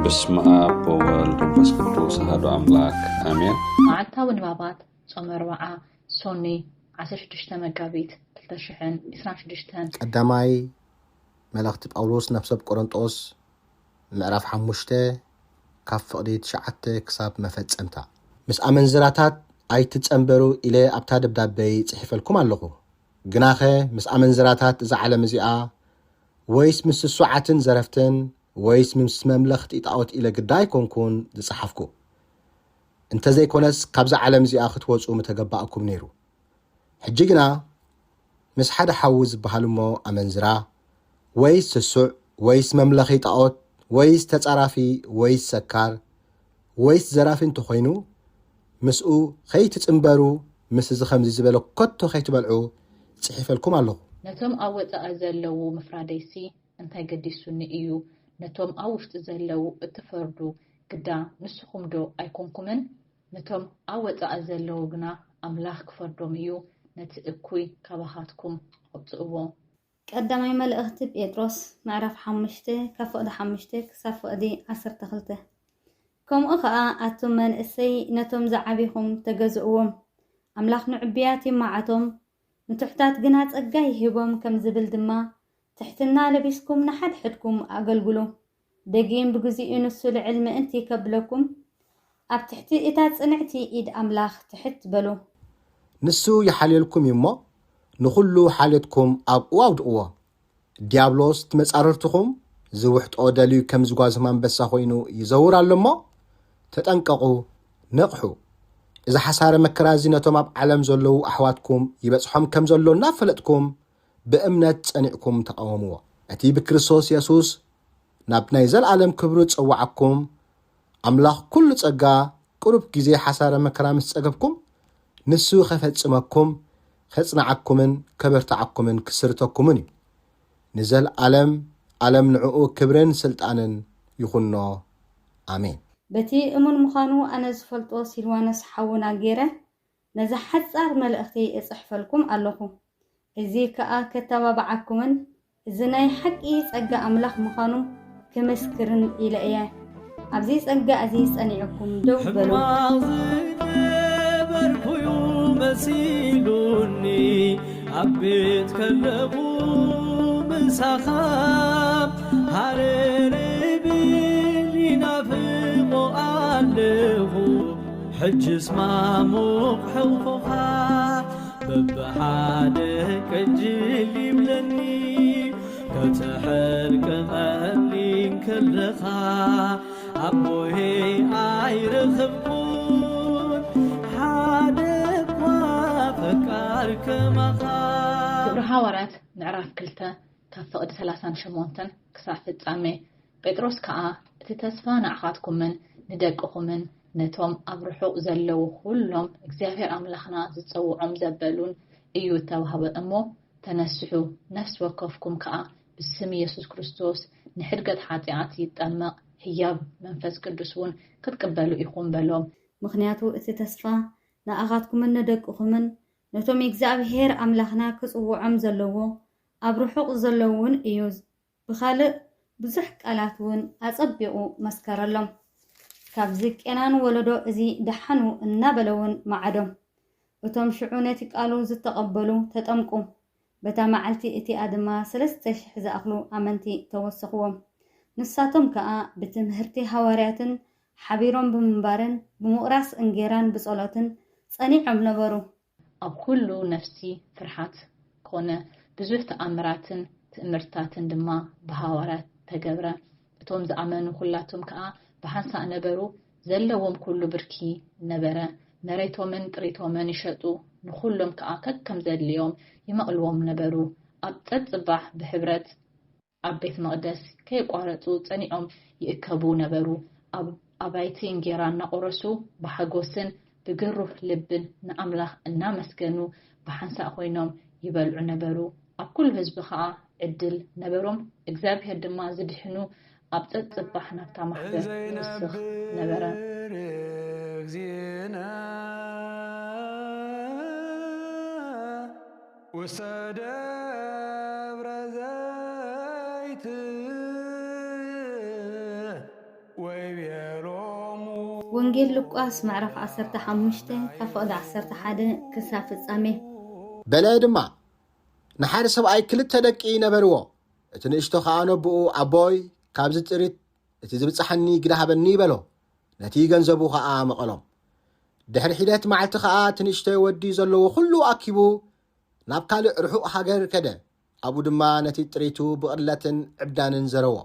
بسم آب وولد ومنفس قدوس أحد أملاك آمين. معتا ونبابات صوم 4 سوني 16 مقابيت 2026 قداماي ملأخت باولوس نفسه بقرنطوس معرف 5 كاف فقدي 9 كساب مفصمتا مس امنزراتات ايتتصنبرو الى ابتا دبدابي صحيفلكم ኣለኹ ግናኸ ምስ ኣመንዝራታት እዛ ዓለም እዚኣ ወይስ ምስ ስዋዓትን ዘረፍትን ወይስ ምስ መምለኽቲ ጣዖት ኢለ ግዳይ ኮንኩን ዝጽሓፍኩ እንተዘይኮነስ ካብዛ ዓለም እዚኣ ክትወጹ ምተገባእኩም ነይሩ ሕጂ ግና ምስ ሓደ ሓዊ ዝበሃልሞ ኣመንዝራ ወይስ ስሱዕ ወይስ መምለኺ ጣዖት ወይስ ተጻራፊ ወይስ ሰካር ወይስ ዘራፊ እንተኾይኑ ምስኡ ከይትጽንበሩ ምስ ዝኸምዚ ዝበለ ኮቶ ከይትበልዑ ጽሒፈልኩም ኣለኹ ነቶም ኣብ ወጻእ ዘለዉ ምፍራደይሲ እንታይ ገዲሱኒ እዩ ነቶም ኣብ ውሽጢ ዘለዉ እትፈርዱ ግዳ ንስኹም ዶ ኣይኮንኩምን ነቶም ኣብ ወጻእ ዘለዉ ግና ኣምላኽ ክፈርዶም እዩ ነቲ እኩይ ካባኻትኩም ኣውፅእዎ ቀዳማይ መልእኽቲ ጴጥሮስ ምዕራፍ 5 ካብ ፍቕዲ 5 ክሳብ ፍቕዲ 12 ከምኡ ከዓ ኣቶም መንእሰይ ነቶም ዝዓቢኹም ተገዝእዎም ኣምላኽ ንዕብያት ይማዓቶም ንትሕታት ግና ጸጋ ይሂቦም ከም ዝብል ድማ ትሕትና ለቢስኩም ንሓድሕድኩም ኣገልግሉ ደጊም ብግዚኡ ንሱ ልዕል ምእንቲ ከብለኩም ኣብ ትሕቲ እታ ጽንዕቲ ኢድ ኣምላኽ ትሕት በሉ ንሱ ይሓልየልኩም እሞ ንኹሉ ሓልየትኩም ኣብ እዋውድእዎ ዲያብሎስ ትመጻረርትኹም ዝውሕጦ ደልዩ ከም ዝጓዝም አንበሳ ኮይኑ ይዘውር ኣሎሞ ተጠንቀቑ ነቕሑ إذا حسار مكرازي نتوم أب عالم زلو أحواتكم يبصحهم كم زلو نافلتكم بأمنة صنعكم تقاوموا أتي بكريستوس يسوس نابنا يزال عالم كبرت أوعكم أملاخ كل تصقا قرب جزي حسار مكرام تسقبكم نسو خفت سمكم خصنعكمن كبرتعكمن كسرتكمني نزل عالم نعو كبرن سلطانن يخنو آمين بتي أمون مخانو أنا زفلتو سيلوانس حونا غيره نزا حصار ملأختي اصحفلكم اللهو ازي كأ كتبابعكمن ازناي حقي صقا املاح مخانو كمسكرن الى اياه ابزي صقا ازيس انيعكم دو بلو بركيو مسيلوني عبيت كلبو مسخاب هاريري حج اسمامو حوفوها ببحادك الجلي بلني كتحرك مالين كلخا أبوهي عيرخبون حادك وفكارك مخا كبرها ورات نعرف كلتا كفقد 38 كسافت عمي بيتروس كأ تتسفى نعخاتكم من ندقكم من نتوم أبرحو زلو كلهم እግዚአብሔር أملاخنا زتصوعهم زبلون إيو توهب أمو تنسحو نفس وكفكم كأ باسم يسوع كريستوس نحرقت حاتيات يتأمق هياب منفس قدسون كتقبلوا يخون بلوم مخنياتو اتتسفى نأخاتكم من ندقكم من نتوم እግዚአብሔር أملاخنا كصوعهم زلو أبرحو زلوون إيوز بخالق بزح قالاتون أصبقوا مسكرلهم كابزك أنان ولدو إزي دحنو النبلون معدم وتم شعونتي قالوا زتقبلوا تتأمكم بتا معلتي إتي آدما 3 شحز أخلو أمنتي توسخوهم نساتم كأ بتمهرتي هوارياتن حبيرون بمنبارن بمقراس انجيران بصولاتن صنيعهم نبرو أب كله نفسي فرحات كونه بزوح تأمراتن تأمرتاتن دما بهوارات تجبره توم زعمانو كلاتهم كأ بحنسا نبرو زلوهم كل بركي نبرة مريتومن طريتومن يشطو نخلهم كأكد كم زاد اليوم يمقلوهم نبرو أبتد صباح بحبرت أبيت مقدس كي قارتو تانيهم يأكبو نبرو أبايتين جيران نقرسو بحقوسن بقروف لبن نأملخ النامسكنو بحنسا أخوينهم يبلعو نبرو أبكل هزبخاء عدل نبروم اكزاب هدما زدحنو أبتد صباح نفتا محبر وسخ نبرا وسدبر زيت ወንጌል ሉቃስ ምዕራፍ 15 ከፍቕዲ 11 ክሳብ ፍጻሜ። በለ ድማ ንሓደ ሰብኣይ ክልተ ደቂ ነበርዎ። እቲ ንእሽቶ ከዓ ነብኡ ኣቦይ ካብዚ ጥሪት እቲ ዝብፅሐኒ ግዳሃበኒ ይበሎ። ነቲ ገንዘቡ ከዓ መቐሎም። ድሕሪ ሒደት መዓልቲ ከዓ እቲ ንእሽተይ ወዲ ዘለዎ ኩሉ ኣኪቡ ናብ ካልእ ርሑቕ ሃገር ከደ። ኣብኡ ድማ ነቲ ጥሪቱ ብቕለትን ዕብዳንን ዘረዎ።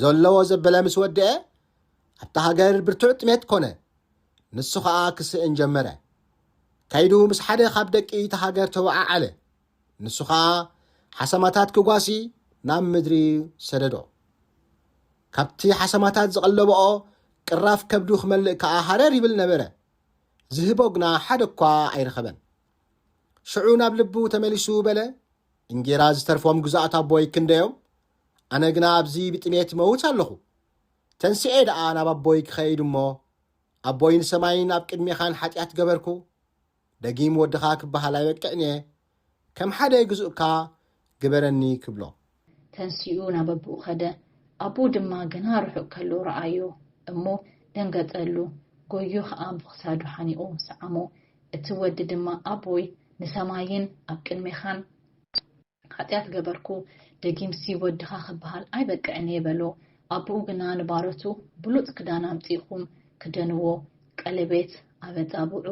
ዘለዎ ዘበለ ምስ ወድአ ኣብታ ሃገር ብርቱዕ ጥሜት ኮነ። ንሱ ከዓ ክስእን ጀመረ። ካይዱ ምስ ሓደ ካብ ደቂ እቲ ሃገር ተወዓዓለ። ንሱ ከዓ ሓሰማታት ክጓሲ ናብ ምድሪ ሰደዶ። ካብቲ ሓሰማታት ዝቐለበኦ ቅራፍ ከብዱ ክመልእ ከዓ ሃረር ይብል ነበረ። ዝህቦ ግና ሓደ እኳ ኣይረኸበን። ሽዑ ናብ ልቡ ተመሊሱ በለ እንጌራ ዝተርፎም ግዛኣት ኣቦይ ክንደዮም? ኣነ ግና ኣብዚ ብጥሜት መውት ኣለኹ። ተንስኤ ደኣ ናብ ኣቦይ ክኸይድ እሞ ኣቦይ ንሰማይን ኣብ ቅድሜኻን ሓጢኣት ገበርኩ፣ ደጊም ወድኻ ክበሃል ኣይበቅዕን እየ፣ ከም ሓደ ግዙእካ ግበረኒ ክብሎ። ተንስኡ ናብ ኣቦኡ ኸደ። ኣቦኡ ድማ ገና ርሑቕ ከሎ ረኣዮ እሞ ደንገጸሉ። ጎዩ ከዓ ብኽሳዱ ሓኒቑ ሰዓሞ። እቲ ወዲ ድማ ኣቦይ ንሰማይን ኣብ ቅድሜኻን ሓጢኣት ገበርኩ፣ ደጊምሲ ወድኻ ክበሃል ኣይበቅዕን እየ በሎ። ኣቦኡ ግና ንባሮቱ ብሉፅ ክዳን ኣምፂኹም ክደንዎ፣ ቀለቤት ኣብ ኣጻብዑ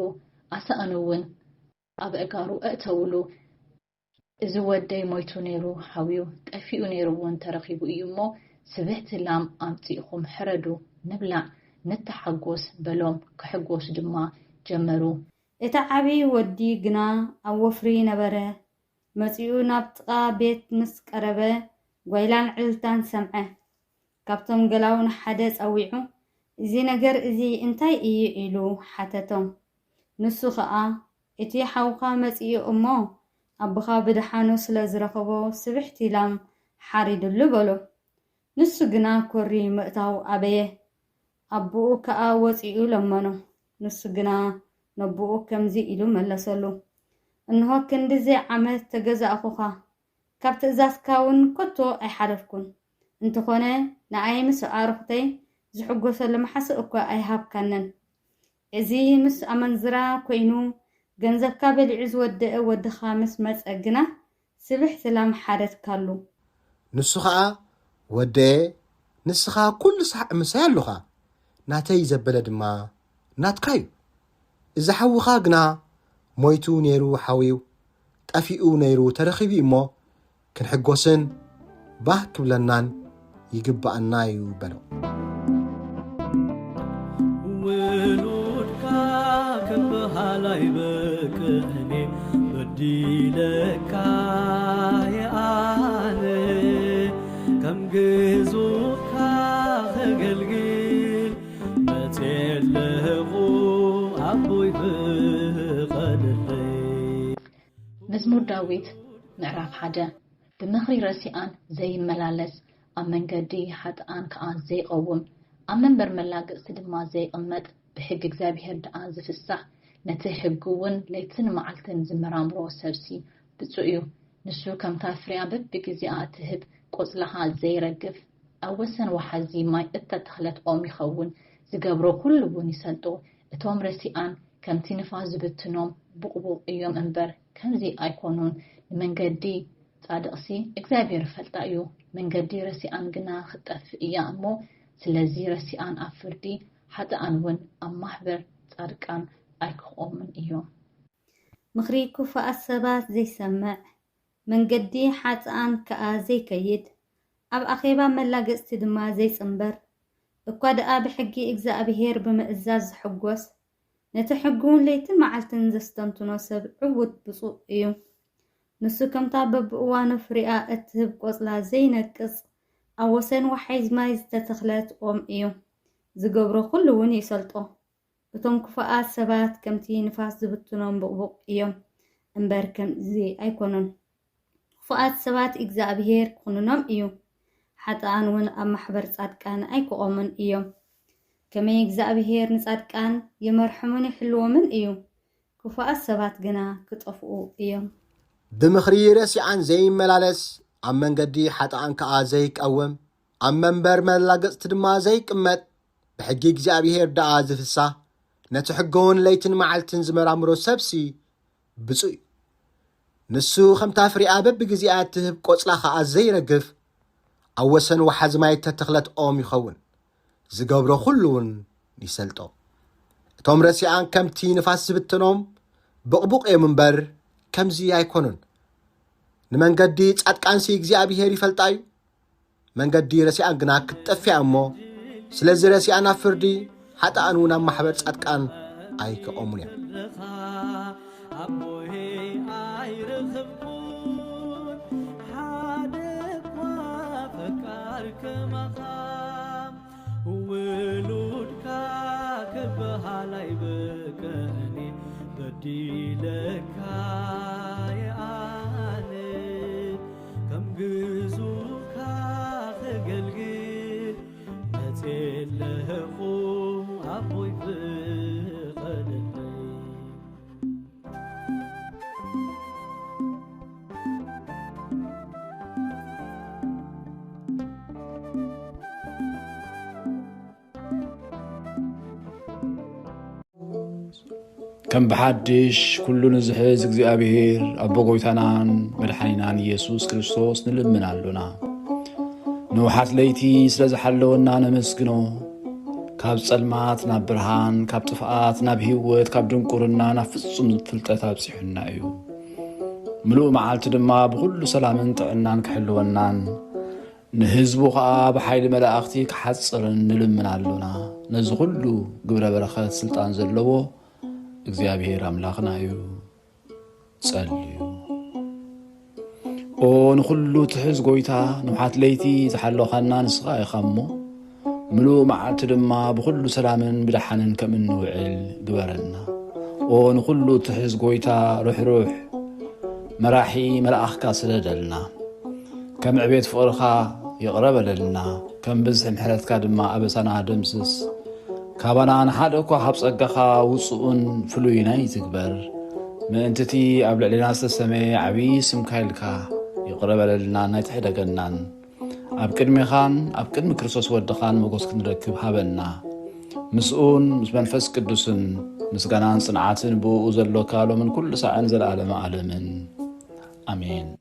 ኣሰኣኑ እውን ኣብ እጋሩ ኣእተውሉ። እዚ ወደይ ሞይቱ ነይሩ ሓዊው ጠፊኡ ነይሩ እውን ተረኺቡ እዩ እሞ ስብሕቲ ላም ኣምፂኹም ሕረዱ ንብላዕ ንተሓጎስ በሎም። ክሕጎሱ ድማ ጀመሩ። እቲ ዓብይ ወዲ ግና ኣብ ወፍሪ ነበረ። መጺኡ ናብ ጥቓ ቤት ምስ ቀረበ ጓይላን ዕልልታን ሰምዐ። ካብቶም ገላውን ሓደ ጸዊዑ እዚ ነገር እዚ እንታይ እዩ ኢሉ ሓተቶም። ንሱ ከዓ እቲ ሓውኻ መጺኡ እሞ ኣቦኻ ብድሓኑ ስለ ዝረኸቦ ስብሕቲ ላም ሓሪድሉ በሎ። ንሱ ግና ኮሪ ምእታው ኣበየ። ኣቦኡ ከዓ ወፂኡ ለመኖ። ንሱ ግና ነብኡ ከምዚ ኢሉ መለሰሉ፣ እንሆ ክንዲዘ ዓመት ተገዛእኹኻ፣ ካብ ትእዛዝካ እውን ኮቶ ኣይሓለፍኩን። እንተኾነ ንኣይ ምስ ኣርኽተይ ዝሕጎሰሉ መሓስእ እኳ ኣይሃብካነን። እዚ ምስ ኣመንዝራ ኮይኑ ገንዘብካ በሊዑ ዝወድአ ወድኻ ምስ መፀ ግና ስብሕቲ ላም ሓደትካሉ። ንሱ ከዓ ወደየ ንስኻ ኩሉ ሰዓዕ ምሳይ ኣለኻ፣ ናተይ ዘበለ ድማ ናትካ እዩ። እዚ ሓዊኻ ግና ሞይቱ ነይሩ ሓዊው ጠፊኡ ነይሩ ተረኺቡ እሞ ክንሕጎስን ባህ ክብለናን ይግባአና እዩ በሎ። ውሉድካ ክበሃል ኣይበቅዕኒ በዲለካ የኣነ ከም ግዙእካ ከገልግል መፅለኹ ኣቦይ ፍቐደለይ። መዝሙር ዳዊት ምዕራፍ 1 ብምኽሪ ረሲኣን ዘይመላለስ ኣብ መንገዲ ሓጥኣን ከዓ ዘይቐውም ኣብ መንበር መላገፅቲ ድማ ዘይቕመጥ ብሕጊ እግዚኣብሔር ደኣ ዝፍሳሕ ነቲ ሕጊ እውን ለይትን መዓልትን ዝመራምሮ ሰብሲ ብፁዕ እዩ። ንሱ ከምታ ፍርያ በቢግዜኣ እትህብ ቆፅላኻ ዘይረግፍ ኣብ ወሰን ወሓዚ ማይ እተተኽለት ኦም ይኸውን። ዝገብሮ ኩሉ እውን ይሰልጦ። እቶም ረሲኣን ከምቲ ንፋስ ዝብትኖም ቡቕቡቕ እዮም እምበር ከምዚ ኣይኮኑን። ንመንገዲ ጻድቕሲ እግዚኣብሔር ፈልጣ እዩ፣ መንገዲ ረሲኣን ግና ክጠፍእ እያ እሞ ስለዚ ረሲኣን ኣብ ፍርዲ ሓጥኣን እውን ኣብ ማሕበር ጻድቃን ኣይክቖምን እዮም። ምኽሪ ክፉኣት ሰባት ዘይሰምዕ መንገዲ ሓጥኣን ከዓ ዘይከይድ ኣብ ኣኼባ መላገፅቲ ድማ ዘይጽንበር እኳ ደኣ ብሕጊ እግዚኣብሔር ብምእዛዝ ዝሕጎስ ነቲ ሕጉን ለይትን መዓልትን ዘስተንትኖ ሰብ ዕውት ብፁዕ እዩ። ንሱ ከምታ በብእዋኑ ፍሪኣ እትህብ ቆፅላ ዘይነቅጽ ኣብ ወሰን ወሓይዝ ማይ ዝተተኽለት ኦም እዩ። ዝገብሮ ኩሉ እውን ይሰልጦ። እቶም ክፉኣት ሰባት ከምቲ ንፋስ ዝብትኖም ቡቕቡቕ እዮም እምበር ከምዚ ኣይኮኑን። ክፉኣት ሰባት እግዚኣብሔር ክኹንኖም እዩ፣ ሓጥኣን እውን ኣብ ማሕበር ጻድቃን ኣይክቖምን እዮም። ከመይ እግዚኣብሔር ንጻድቃን ይመርሖምን ይሕልዎምን እዩ፣ ክፉኣት ሰባት ግና ክጠፍኡ እዮም። ብምኽሪ ረሲኣን ዘይመላለስ ኣብ መንገዲ ሓጥኣን ከዓ ዘይቀውም ኣብ መንበር መላገፅቲ ድማ ዘይቅመጥ بحجي እግዚአብሔር دعا زفسا نتحقون ليتن معلتن زمرامرو سبسي بصوي نسو خمتا فريقا ببጊዜያት ትህብ ቆጽላ ኸዓ ዘይረግፍ ኣብ ወሰን ወሓዝ ማይ ተተኽለት ኦም ይኸውን ዝገብሮ ኩሉውን ይሰልጦ እቶም ረሲኣን ከምቲ ንፋስ ዝብትኖም ብቕቡቕ እዮም እምበር ከምዚ ኣይኮኑን ንመንገዲ ጻድቃንሲ እግዚኣብሔር ይፈልጣዩ መንገዲ ረሲኣን ግና ክትጠፍያ እሞ ስለዚ ረሲኣን ኣብ ፍርዲ ሓጣኣን እውን ኣብ ማሕበር ጻድቃን ኣይከኦሙን እዮም كم بحدش كل نزحز እግዚአብሔር أبو ጎይታናን መድኃኒናን ኢየሱስ ክርስቶስ ንልምናሉና ንውሓት ለይቲ ስለዝሓለወና ነመስግኖ ካብ ጸልማት ናብ ብርሃን ካብ ጥፍኣት ናብ ህይወት ካብ ድንቁርና ናብ ፍጹም ፍልጠት ኣብጽሕና እዩ ምሉእ መዓልቲ ድማ ብኩሉ ሰላምን ጥዕናን ክሕልወናን ንህዝቡ ኸዓ ብሓይሊ መላእኽቲ ክሓጽርን ንልምናሉና ነዚ ኩሉ ግብረ በረኸት ስልጣን ዘለዎ እግዚአብሔር አምላኽና እዩ ጸልዩ ኦ ንኹሉ ትሕዝ ጎይታ ንውሓት ለይቲ ዝሓለኸና ንስኻ ኢኻሞ ምሉእ መዓልቲ ድማ ብኩሉ ሰላምን ብድሓንን ከም እንውዕል ግበረና ኦ ንኹሉ ትሕዝ ጎይታ ሩሕሩሕ መራሒ መላእኽካ ስለደልና ከም ዕቤት ፍቕርኻ ይቕረበለልና ከም ብዝሕ ምሕረትካ ድማ ኣበሳና ደምስስ ካባና ንሓደ እኳ ካብ ጸጋኻ ውፅኡን ፍሉይናይ ዝግበር ምእንትቲ ኣብ ልዕሊና ዝተሰመየ ዓብዪ ስምካ ኢልካ ይቕረበለልና ናይ ትሕደገናን ኣብ ቅድሚኻን ኣብ ቅድሚ ክርስቶስ ወድኻን መጎስ ክንረክብ ሃበና ምስኡን ምስ መንፈስ ቅዱስን ምስጋናን ጽንዓትን ብኡ ዘሎ ካሎምን ኩሉ ሰዓን ዘለዓለመ ዓለምን ኣሜን